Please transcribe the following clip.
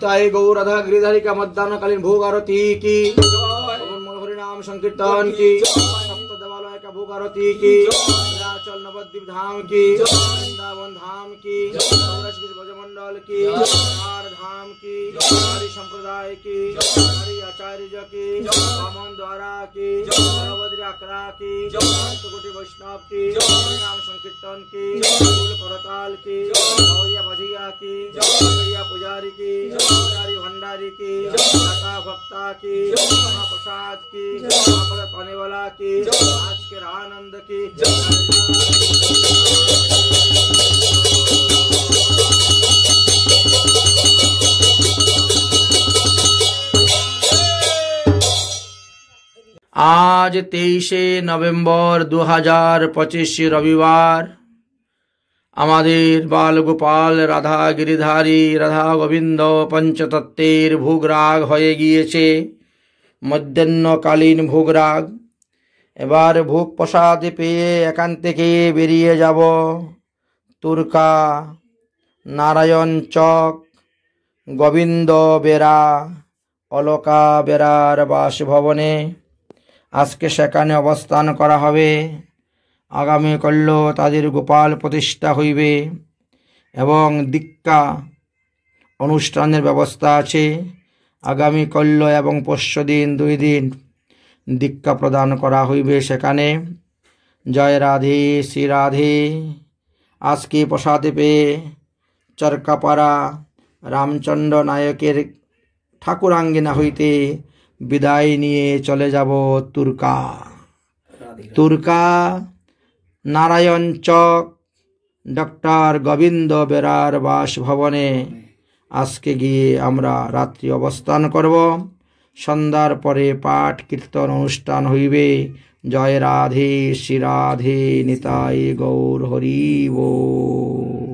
निताई गौर राधा गिरिधारी का मध्याह्न कालीन भोग आरती की, हरि नाम संकीर्तन की, सप्त देवालय का भोग आरती की, विंध्याचल नवद्वीप धाम की, वृंदावन धाम की, ब्रजमंडल की, चार धाम की, हरि संप्रदाय की, हरि आचार्य की, वामन द्वारा की, बलभद्र आकरा की, कोटि वैष्णव की, हरि नाम संकीर्तन की, फूल करताल की, गौरिया भजिया की, गौरिया पुजारी की, पुजारी भंडारी की, लता भक्ता की, महाप्रसाद की, महाप्रसाद पाने वाला की, आज के आनंद की। आज 23 नवेम्बर 2025 रविवार आमादेर बाल गोपाल राधा गिरिधारी राधा गोविंद पंचतत्त्वेर भोगराग हये गिয়েছে मध्याह्नकालीन भोगराग। एबार भोग प्रसाद पेये एखान থেকে বেরিয়ে যাব तुरका, नारायण चक, गोविंद बेरा, अलका बेरार बासभवने আজকে সেখানে অবস্থান করা হবে। আগামী কাল তাদের গোপাল প্রতিষ্ঠা হইবে এবং দীক্ষা অনুষ্ঠানের ব্যবস্থা আছে। আগামী কাল এবং পরশুদিন 2 দিন দীক্ষা প্রদান করা হইবে সেখানে। জয় রাধে শ্রী রাধে। আজকে প্রসাদ পেয়ে চরকাপাড়া রামচন্দ্র নায়কের ঠাকুরাঙ্গিনা হইতে विदाय निये चले जाबो तुरका। तुरका नारायण चक डॉक्टर गोविंद बेरार बासभवने आजके गिये आमरा रात्रि अवस्थान करब। सन्ध्यार परे पाठ कीर्तन अनुष्ठान हইবে। जय राधे श्री राधे निताई गौर हरि बोल।